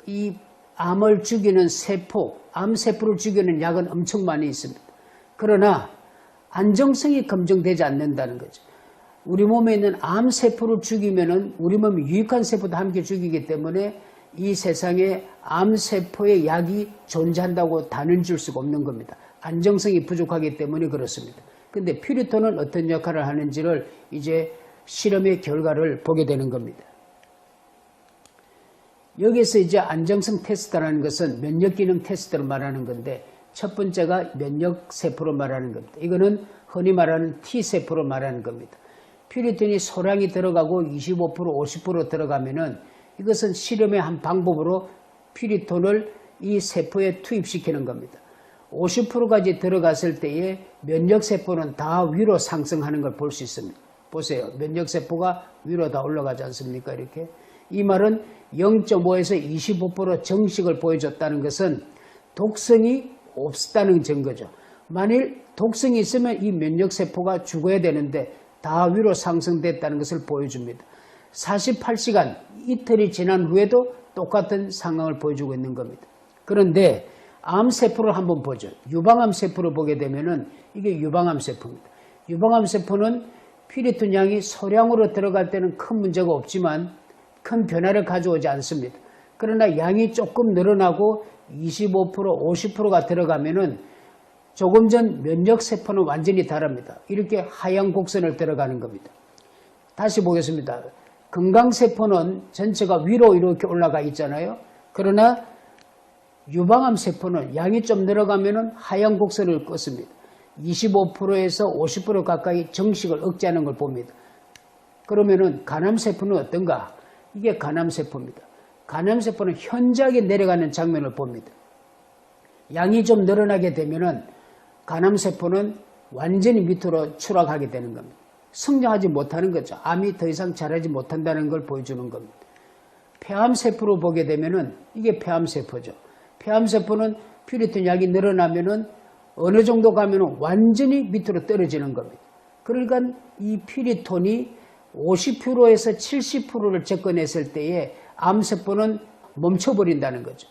이 암을 죽이는 세포, 암세포를 죽이는 약은 엄청 많이 있습니다. 그러나 안정성이 검증되지 않는다는 거죠. 우리 몸에 있는 암세포를 죽이면은 우리 몸에 유익한 세포도 함께 죽이기 때문에 이 세상에 암세포의 약이 존재한다고 단언 줄 수가 없는 겁니다. 안정성이 부족하기 때문에 그렇습니다. 근데 피리톤은 어떤 역할을 하는지를 이제 실험의 결과를 보게 되는 겁니다. 여기서 이제 안정성 테스트라는 것은 면역기능 테스트를 말하는 건데 첫 번째가 면역세포로 말하는 겁니다. 이거는 흔히 말하는 T세포로 말하는 겁니다. 피리톤이 소량이 들어가고 25%, 50% 들어가면은 이것은 실험의 한 방법으로 피리톤을 이 세포에 투입시키는 겁니다. 50%까지 들어갔을 때에 면역세포는 다 위로 상승하는 걸 볼 수 있습니다. 보세요. 면역세포가 위로 다 올라가지 않습니까? 이렇게. 이 말은 0.5에서 25% 정식을 보여줬다는 것은 독성이 없다는 증거죠. 만일 독성이 있으면 이 면역세포가 죽어야 되는데 다 위로 상승됐다는 것을 보여줍니다. 48시간, 이틀이 지난 후에도 똑같은 상황을 보여주고 있는 겁니다. 그런데 암세포를 한번 보죠. 유방암세포를 보게 되면은 이게 유방암세포입니다. 유방암세포는 피리톤 양이 소량으로 들어갈 때는 큰 문제가 없지만 큰 변화를 가져오지 않습니다. 그러나 양이 조금 늘어나고 25%, 50%가 들어가면은 조금 전 면역세포는 완전히 다릅니다. 이렇게 하얀 곡선을 들어가는 겁니다. 다시 보겠습니다. 건강세포는 전체가 위로 이렇게 올라가 있잖아요. 그러나 유방암세포는 양이 좀 늘어가면은 하얀 곡선을 껐습니다. 25%에서 50% 가까이 정식을 억제하는 걸 봅니다. 그러면은 간암세포는 어떤가? 이게 간암세포입니다. 간암세포는 현저하게 내려가는 장면을 봅니다. 양이 좀 늘어나게 되면은 간암세포는 완전히 밑으로 추락하게 되는 겁니다. 성장하지 못하는 거죠. 암이 더 이상 자라지 못한다는 걸 보여주는 겁니다. 폐암세포로 보게 되면은 이게 폐암세포죠. 폐암세포는 피리톤 약이 늘어나면은 어느 정도 가면은 완전히 밑으로 떨어지는 겁니다. 그러니까 이 피리톤이 50%에서 70%를 접근했을 때에 암세포는 멈춰버린다는 거죠.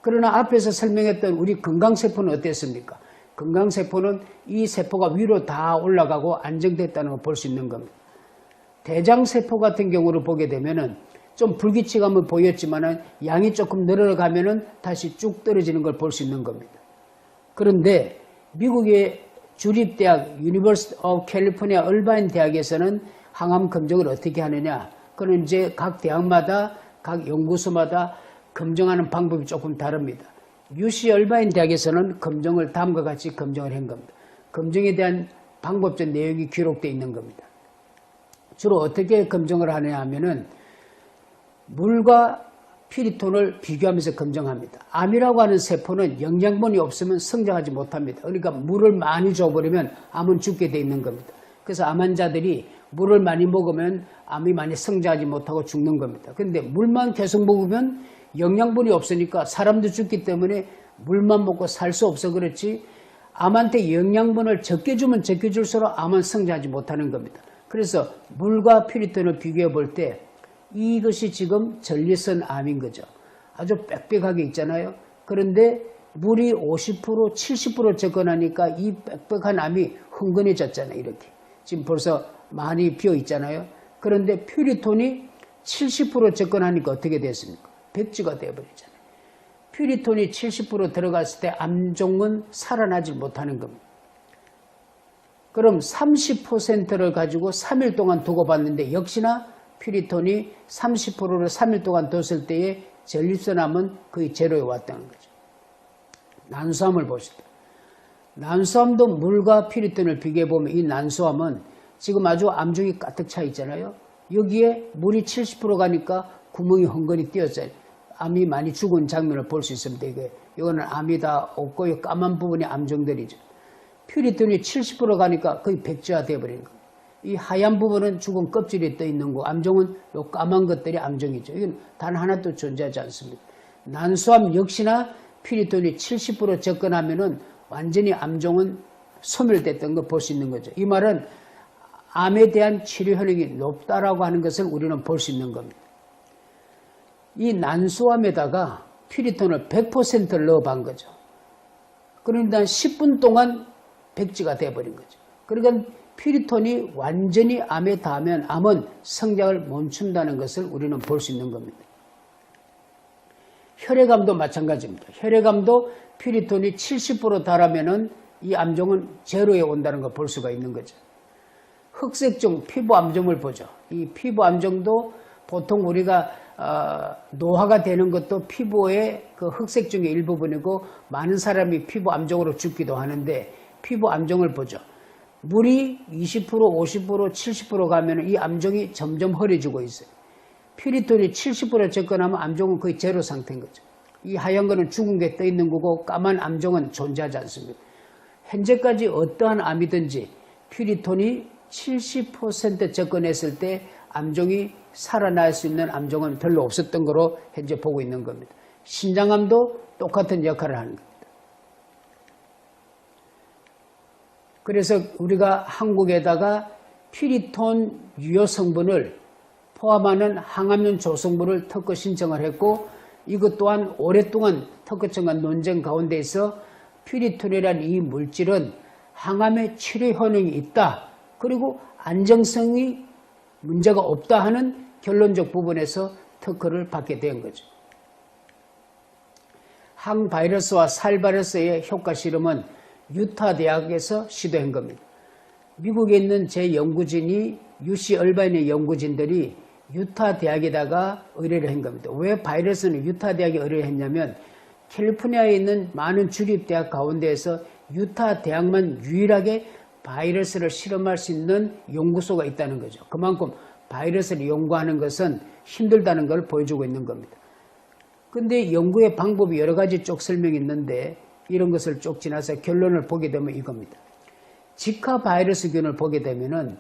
그러나 앞에서 설명했던 우리 건강세포는 어땠습니까? 건강세포는 이 세포가 위로 다 올라가고 안정됐다는 걸 볼 수 있는 겁니다. 대장세포 같은 경우를 보게 되면은 좀 불규칙함을 보였지만은 양이 조금 늘어가면은 다시 쭉 떨어지는 걸 볼 수 있는 겁니다. 그런데 미국의 주립대학 유니버시티 오브 캘리포니아 얼바인 대학에서는 항암 검증을 어떻게 하느냐? 그는 이제 각 대학마다 각 연구소마다 검증하는 방법이 조금 다릅니다. UC 얼바인 대학에서는 검증을 다음과 같이 검증을 한 겁니다. 검증에 대한 방법적 내용이 기록되어 있는 겁니다. 주로 어떻게 검증을 하느냐 하면은 물과 퓨리톤을 비교하면서 검증합니다. 암이라고 하는 세포는 영양분이 없으면 성장하지 못합니다. 그러니까 물을 많이 줘버리면 암은 죽게 돼 있는 겁니다. 그래서 암 환자들이 물을 많이 먹으면 암이 많이 성장하지 못하고 죽는 겁니다. 그런데 물만 계속 먹으면 영양분이 없으니까 사람도 죽기 때문에 물만 먹고 살 수 없어 그렇지, 암한테 영양분을 적게 주면 적게 줄수록 암은 성장하지 못하는 겁니다. 그래서 물과 퓨리톤을 비교해 볼 때 이것이 지금 전립선 암인 거죠. 아주 빽빽하게 있잖아요. 그런데 물이 50%, 70% 접근하니까 이 빽빽한 암이 흥건해졌잖아요. 이렇게. 지금 벌써 많이 비어 있잖아요. 그런데 퓨리톤이 70% 접근하니까 어떻게 됐습니까? 백지가 되어버리잖아요. 퓨리톤이 70% 들어갔을 때 암종은 살아나지 못하는 겁니다. 그럼 30%를 가지고 3일 동안 두고 봤는데 역시나 퓨리톤이 30%를 3일 동안 뒀을 때에 전립선암은 거의 제로에 왔다는 거죠. 난소암을 보시다. 난소암도 물과 퓨리톤을 비교해보면 이 난소암은 지금 아주 암종이 가득 차 있잖아요. 여기에 물이 70% 가니까 구멍이 헝건히 띄었어요. 암이 많이 죽은 장면을 볼 수 있습니다. 이거는 암이 다 없고 이 까만 부분이 암종들이죠. 퓨리톤이 70% 가니까 거의 백지화 되어버리는 거예요. 이 하얀 부분은 죽은 껍질이 떠 있는 거, 암종은 이 까만 것들이 암종이죠. 이건 단 하나도 존재하지 않습니다. 난소암 역시나 퓨리톤이 70% 접근하면은 완전히 암종은 소멸됐던 걸 볼 수 있는 거죠. 이 말은 암에 대한 치료 효능이 높다라고 하는 것을 우리는 볼 수 있는 겁니다. 이 난소암에다가 퓨리톤을 100%를 넣어본 거죠. 그러니까 10분 동안 백지가 돼버린 거죠. 그러니까 퓨리톤이 완전히 암에 닿으면 암은 성장을 멈춘다는 것을 우리는 볼 수 있는 겁니다. 혈액암도 마찬가지입니다. 혈액암도 퓨리톤이 70% 달하면은 이 암종은 제로에 온다는 걸 볼 수가 있는 거죠. 흑색종, 피부암종을 보죠. 이 피부암종도 보통 우리가 노화가 되는 것도 피부의 그 흑색종의 일부분이고 많은 사람이 피부암종으로 죽기도 하는데 피부암종을 보죠. 물이 20%, 50%, 70% 가면 이 암종이 점점 허해지고 있어요. 퓨리톤이 70% 접근하면 암종은 거의 제로 상태인 거죠. 이 하얀 거는 죽은 게 떠 있는 거고 까만 암종은 존재하지 않습니다. 현재까지 어떠한 암이든지 퓨리톤이 70% 접근했을 때 암종이 살아날 수 있는 암종은 별로 없었던 거로 현재 보고 있는 겁니다. 신장암도 똑같은 역할을 하는 겁니다. 그래서 우리가 한국에다가 퓨리톤 유효 성분을 포함하는 항암균 조성물을 특허 신청을 했고 이것 또한 오랫동안 특허청과 논쟁 가운데에서 퓨리톤이라는 이 물질은 항암의 치료 효능이 있다. 그리고 안정성이 문제가 없다 하는 결론적 부분에서 특허를 받게 된 거죠. 항바이러스와 살바이러스의 효과 실험은 유타 대학에서 시도한 겁니다. 미국에 있는 제 연구진이 UC 얼바인의 연구진들이 유타 대학에다가 의뢰를 한 겁니다. 왜 바이러스는 유타 대학에 의뢰를 했냐면 캘리포니아에 있는 많은 주립대학 가운데에서 유타 대학만 유일하게 바이러스를 실험할 수 있는 연구소가 있다는 거죠. 그만큼 바이러스를 연구하는 것은 힘들다는 걸 보여주고 있는 겁니다. 그런데 연구의 방법이 여러 가지 쪽 설명이 있는데 이런 것을 쭉 지나서 결론을 보게 되면 이겁니다. 지카 바이러스균을 보게 되면은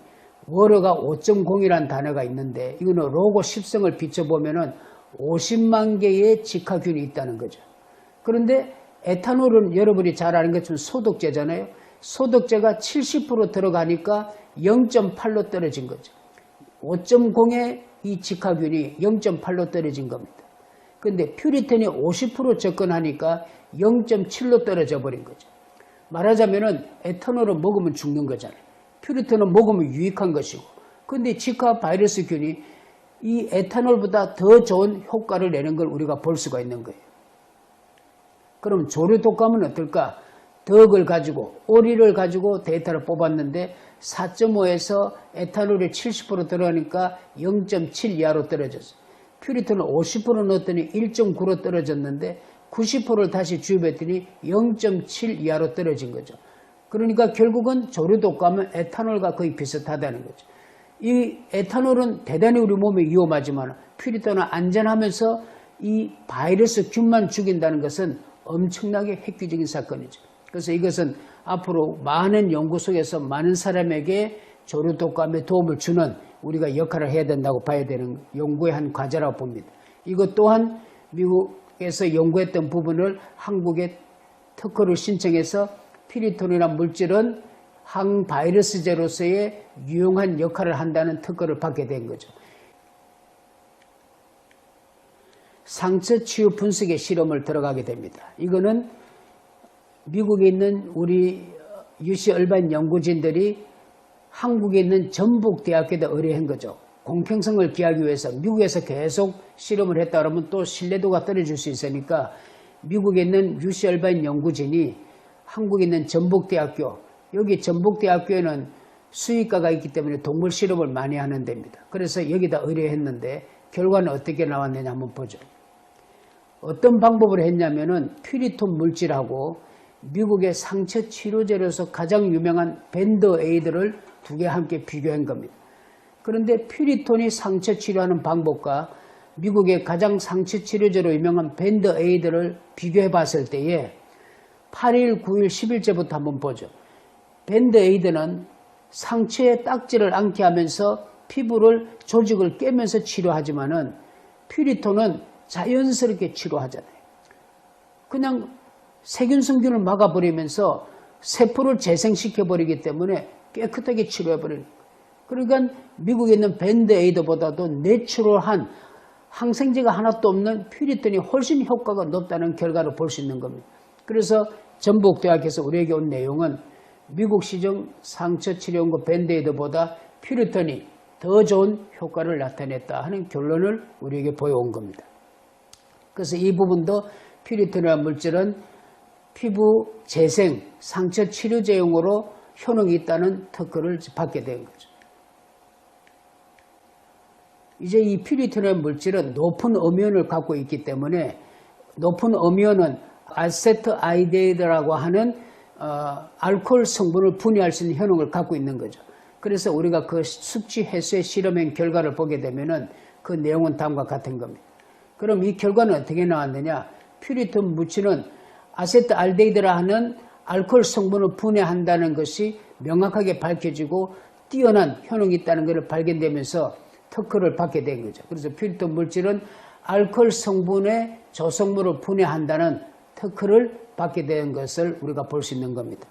월어가 5.0이라는 단어가 있는데 이거는 로고 10성을 비춰보면은 50만 개의 지카균이 있다는 거죠. 그런데 에탄올은 여러분이 잘 아는 것처럼 소독제잖아요. 소독제가 70% 들어가니까 0.8로 떨어진 거죠. 5.0의 이 지카균이 0.8로 떨어진 겁니다. 그런데 퓨리톤이 50% 접근하니까 0.7로 떨어져 버린 거죠. 말하자면은 에탄올을 먹으면 죽는 거잖아요. 퓨리톤은 먹으면 유익한 것이고. 그런데 지카 바이러스균이 이 에탄올보다 더 좋은 효과를 내는 걸 우리가 볼 수가 있는 거예요. 그럼 조류 독감은 어떨까? 덕을 가지고 오리를 가지고 데이터를 뽑았는데 4.5에서 에탄올이 70% 들어가니까 0.7 이하로 떨어졌어요. 퓨리톤을 50% 넣었더니 1.9로 떨어졌는데 90%를 다시 주입했더니 0.7 이하로 떨어진 거죠. 그러니까 결국은 조류 독감은 에탄올과 거의 비슷하다는 거죠. 이 에탄올은 대단히 우리 몸에 위험하지만 퓨리톤은 안전하면서 이 바이러스 균만 죽인다는 것은 엄청나게 획기적인 사건이죠. 그래서 이것은 앞으로 많은 연구 속에서 많은 사람에게 조류 독감에 도움을 주는 우리가 역할을 해야 된다고 봐야 되는 연구의 한 과제라고 봅니다. 이것 또한 미국에서 연구했던 부분을 한국에 특허를 신청해서 피리톤이라는 물질은 항바이러스제로서의 유용한 역할을 한다는 특허를 받게 된 거죠. 상처 치유 분석의 실험을 들어가게 됩니다. 이거는 미국에 있는 우리 UC 얼반 연구진들이 한국에 있는 전북대학교에다 의뢰한 거죠. 공평성을 기하기 위해서 미국에서 계속 실험을 했다 그러면 또 신뢰도가 떨어질 수 있으니까 미국에 있는 UC 얼반 연구진이 한국에 있는 전북대학교, 여기 전북대학교에는 수의과가 있기 때문에 동물 실험을 많이 하는 데입니다. 그래서 여기다 의뢰했는데 결과는 어떻게 나왔느냐 한번 보죠. 어떤 방법을 했냐면은 퓨리톤 물질하고 미국의 상처 치료제로서 가장 유명한 밴드에이드를 두 개 함께 비교한 겁니다. 그런데 퓨리톤이 상처 치료하는 방법과 미국의 가장 상처 치료제로 유명한 밴드에이드를 비교해 봤을 때에 8일, 9일, 10일째부터 한번 보죠. 밴드에이드는 상처에 딱지를 않게 하면서 피부를 조직을 깨면서 치료하지만은 퓨리톤은 자연스럽게 치료하잖아요. 그냥 세균성균을 막아버리면서 세포를 재생시켜버리기 때문에 깨끗하게 치료해버리는 거예요. 그러니까 미국에 있는 밴드에이드보다도 내추럴한 항생제가 하나도 없는 퓨리톤이 훨씬 효과가 높다는 결과를 볼 수 있는 겁니다. 그래서 전북대학에서 우리에게 온 내용은 미국 시중 상처 치료용구 밴드에이드보다 퓨리톤이 더 좋은 효과를 나타냈다 하는 결론을 우리에게 보여온 겁니다. 그래서 이 부분도 퓨리톤이라는 물질은 피부 재생, 상처 치료제용으로 효능이 있다는 특허를 받게 된 거죠. 이제 이 퓨리톤이라는 물질은 높은 엄연을 갖고 있기 때문에 높은 엄연은 아세트알데히드라고 하는 알코올 성분을 분해할 수 있는 효능을 갖고 있는 거죠. 그래서 우리가 그 숙취 해소의 실험행 결과를 보게 되면은 그 내용은 다음과 같은 겁니다. 그럼 이 결과는 어떻게 나왔느냐? 퓨리톤 물질은 아세트알데히드라 하는 알코올 성분을 분해한다는 것이 명확하게 밝혀지고 뛰어난 효능이 있다는 것을 발견되면서 특허를 받게 된 거죠. 그래서 퓨리톤 물질은 알코올 성분의 조성물을 분해한다는 특허를 받게 된 것을 우리가 볼 수 있는 겁니다.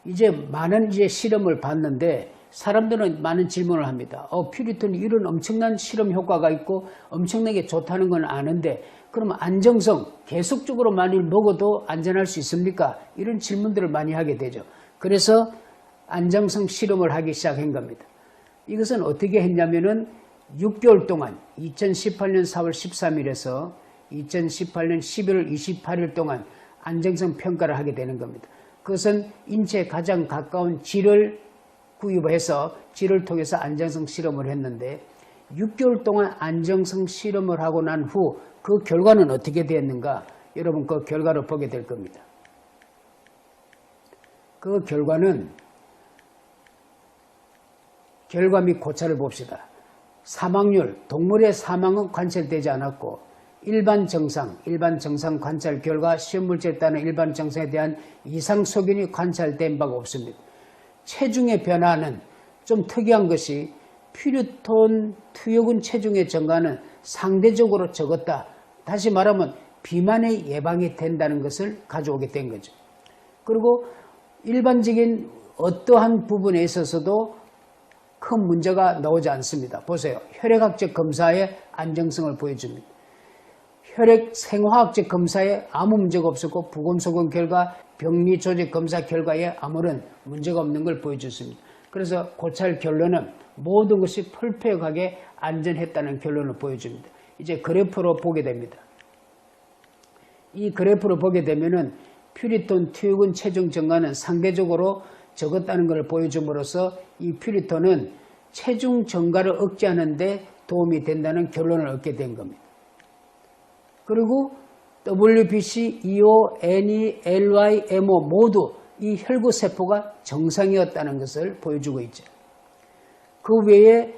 이제 많은 실험을 봤는데 사람들은 많은 질문을 합니다. 퓨리톤이 이런 엄청난 실험 효과가 있고 엄청나게 좋다는 건 아는데 그럼 안정성, 계속적으로 많이 먹어도 안전할 수 있습니까? 이런 질문들을 많이 하게 되죠. 그래서 안정성 실험을 하기 시작한 겁니다. 이것은 어떻게 했냐면은 6개월 동안 2018년 4월 13일에서 2018년 11월 28일 동안 안정성 평가를 하게 되는 겁니다. 그것은 인체에 가장 가까운 질을 구입해서 질을 통해서 안정성 실험을 했는데 6개월 동안 안정성 실험을 하고 난 후 그 결과는 어떻게 되었는가? 여러분 그 결과를 보게 될 겁니다. 그 결과는 결과 및 고찰을 봅시다. 사망률, 동물의 사망은 관찰되지 않았고 일반 정상 관찰 결과 시험물질에 따른 일반 정상에 대한 이상 소견이 관찰된 바가 없습니다. 체중의 변화는 좀 특이한 것이 퓨리톤 투여군 체중의 증가는 상대적으로 적었다. 다시 말하면 비만의 예방이 된다는 것을 가져오게 된 거죠. 그리고 일반적인 어떠한 부분에 있어서도 큰 문제가 나오지 않습니다. 보세요. 혈액학적 검사의 안정성을 보여줍니다. 혈액 생화학적 검사에 아무 문제가 없었고 부검소견 결과 병리 조직 검사 결과에 아무런 문제가 없는 걸 보여줬습니다. 그래서 고찰 결론은 모든 것이 perfect하게 안전했다는 결론을 보여줍니다. 이제 그래프로 보게 됩니다. 이 그래프로 보게 되면은 퓨리톤 투여군 체중 증가는 상대적으로 적었다는 것을 보여줌으로써 이 퓨리톤은 체중 증가를 억제하는 데 도움이 된다는 결론을 얻게 된 겁니다. 그리고 WBC, EO, NE, LY, MO 모두 이 혈구세포가 정상이었다는 것을 보여주고 있죠. 그 외에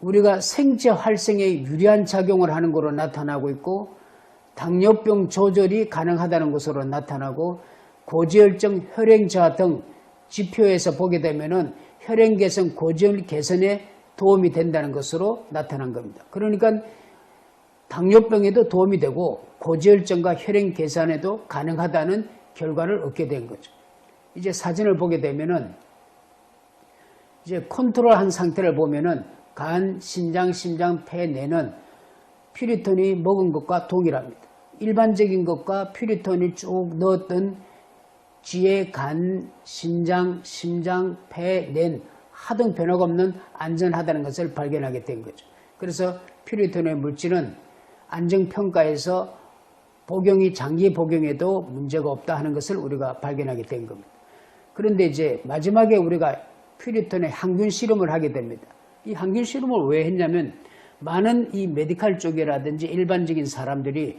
우리가 생체 활성에 유리한 작용을 하는 것으로 나타나고 있고 당뇨병 조절이 가능하다는 것으로 나타나고 고지혈증, 혈행저하 등 지표에서 보게 되면은 혈행 개선, 고지혈 개선에 도움이 된다는 것으로 나타난 겁니다. 그러니까 당뇨병에도 도움이 되고 고지혈증과 혈행 개선에도 가능하다는 결과를 얻게 된 거죠. 이제 사진을 보게 되면은 이제 컨트롤한 상태를 보면은 간, 신장, 심장, 폐, 뇌는 퓨리톤이 먹은 것과 동일합니다. 일반적인 것과 퓨리톤이 쭉 넣었던 쥐의 간, 신장, 심장, 폐, 뇌는 하등 변화가 없는 안전하다는 것을 발견하게 된 거죠. 그래서 퓨리톤의 물질은 안정평가에서 장기 복용에도 문제가 없다 하는 것을 우리가 발견하게 된 겁니다. 그런데 이제 마지막에 우리가 퓨리톤의 항균 실험을 하게 됩니다. 이 항균 실험을 왜 했냐면 많은 이 메디칼 쪽이라든지 일반적인 사람들이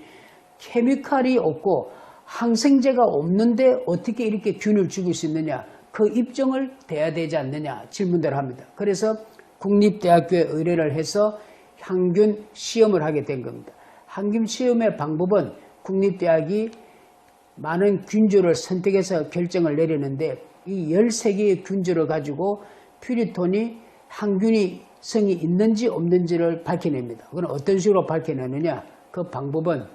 케미칼이 없고 항생제가 없는데 어떻게 이렇게 균을 죽일 수 있느냐, 그 입증을 돼야 되지 않느냐 질문들을 합니다. 그래서 국립대학교에 의뢰를 해서 항균 시험을 하게 된 겁니다. 항균 시험의 방법은 국립대학이 많은 균주를 선택해서 결정을 내리는데 이 13개의 균주를 가지고 퓨리톤이 항균이 성이 있는지 없는지를 밝혀냅니다. 그건 어떤 식으로 밝혀내느냐, 그 방법은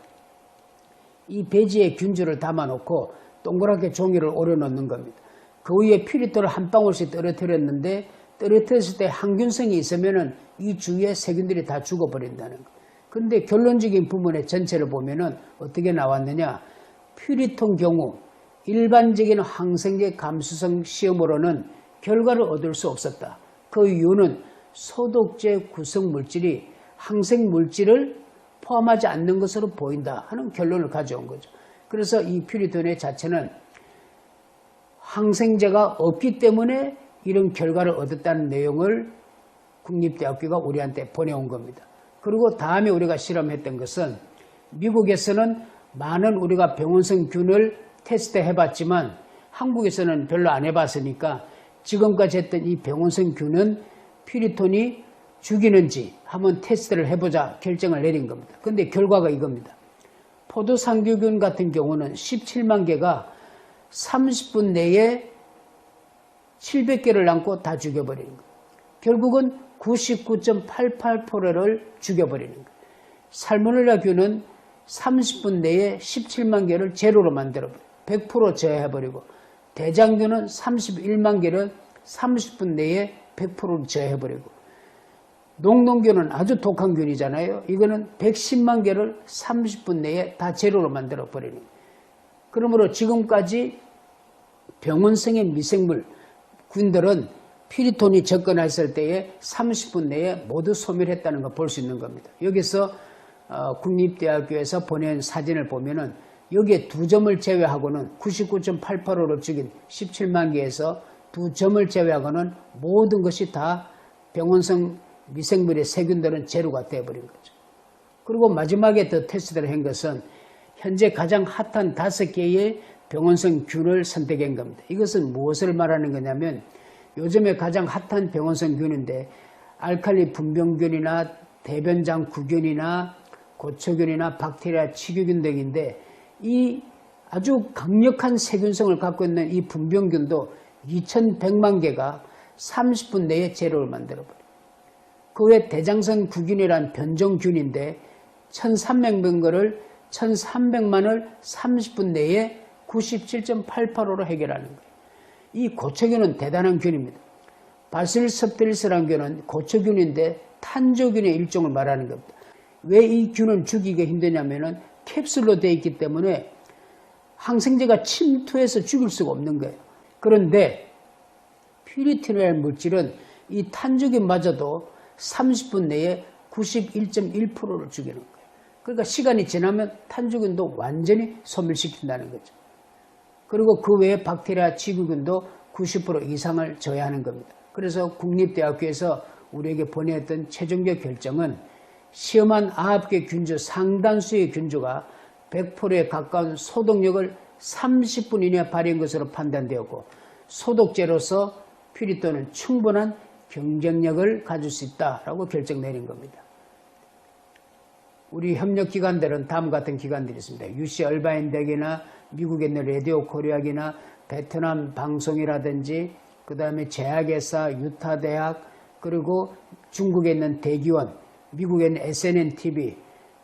이 배지에 균주를 담아놓고 동그랗게 종이를 오려놓는 겁니다. 그 위에 퓨리톤을 한 방울씩 떨어뜨렸는데 떨어뜨렸을 때 항균성이 있으면은 이 주위에 세균들이 다 죽어버린다는 거. 근데 결론적인 부분의 전체를 보면은 어떻게 나왔느냐, 퓨리톤 경우 일반적인 항생제 감수성 시험으로는 결과를 얻을 수 없었다. 그 이유는 소독제 구성 물질이 항생 물질을 포함하지 않는 것으로 보인다 하는 결론을 가져온 거죠. 그래서 이 퓨리톤의 자체는 항생제가 없기 때문에 이런 결과를 얻었다는 내용을 국립대학교가 우리한테 보내온 겁니다. 그리고 다음에 우리가 실험했던 것은 미국에서는 많은 우리가 병원성 균을 테스트해 봤지만 한국에서는 별로 안 해봤으니까 지금까지 했던 이 병원성 균은 퓨리톤이 죽이는지 한번 테스트를 해보자 결정을 내린 겁니다. 근데 결과가 이겁니다. 포도상규균 같은 경우는 17만 개가 30분 내에 700개를 남고 다 죽여버리는 거예요. 결국은 99.88%를 죽여버리는 거예요. 살모넬라균은 30분 내에 17만 개를 제로로 만들어버려요. 100% 제어해버리고, 대장균은 31만 개를 30분 내에 100%로 제어해버리고, 농농균은 아주 독한 균이잖아요. 이거는 110만 개를 30분 내에 다 제로로 만들어버리는 거예요. 그러므로 지금까지 병원성의 미생물 균들은 퓨리톤이 접근했을 때에 30분 내에 모두 소멸했다는 걸 볼 수 있는 겁니다. 여기서 국립대학교에서 보낸 사진을 보면은 여기에 2점을 제외하고는 99.88%로 죽인 17만 개에서 2점을 제외하고는 모든 것이 다 병원성 미생물의 세균들은 제로가 되어버린 거죠. 그리고 마지막에 더 테스트를 한 것은 현재 가장 핫한 5개의 병원성 균을 선택한 겁니다. 이것은 무엇을 말하는 거냐면 요즘에 가장 핫한 병원성 균인데 알칼리 분병균이나 대변장 구균이나 고초균이나 박테리아 치규균 등인데 이 아주 강력한 세균성을 갖고 있는 이 분병균도 2100만 개가 30분 내에 제로를 만들어버려요. 그 외 대장성 구균이란 변종균인데 1300만 1300만을 30분 내에 97.88%로 해결하는 거예요. 이 고초균은 대단한 균입니다. 바실섭틸스라는 균은 고초균인데 탄저균의 일종을 말하는 겁니다. 왜 이 균을 죽이기가 힘드냐면은 캡슐로 되어 있기 때문에 항생제가 침투해서 죽일 수가 없는 거예요. 그런데 퓨리톤이라는 물질은 이 탄저균마저도 30분 내에 91.1%를 죽이는 거예요. 그러니까 시간이 지나면 탄저균도 완전히 소멸시킨다는 거죠. 그리고 그 외에 박테리아 치규균도 90% 이상을 저해하는 겁니다. 그래서 국립대학교에서 우리에게 보내었던 최종적 결정은 시험한 9개 균주 상당수의 균주가 100%에 가까운 소독력을 30분 이내에 발휘한 것으로 판단되었고 소독제로서 퓨리톤은 충분한 경쟁력을 가질 수 있다라고 결정 내린 겁니다. 우리 협력기관들은 다음 같은 기관들이 있습니다. UC 얼바인 대학이나 미국에 있는 라디오 코리아기나 베트남 방송이라든지 그 다음에 제약회사 유타 대학 그리고 중국에 있는 대기원, 미국에 있는 SNN-TV,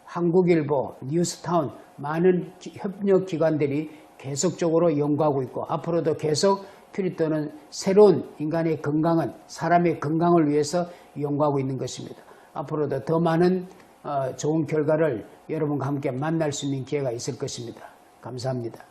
한국일보, 뉴스타운 많은 협력기관들이 계속적으로 연구하고 있고 앞으로도 계속 필요또는 새로운 인간의 건강은 사람의 건강을 위해서 연구하고 있는 것입니다. 앞으로도 더 많은 좋은 결과를 여러분과 함께 만날 수 있는 기회가 있을 것입니다. 감사합니다.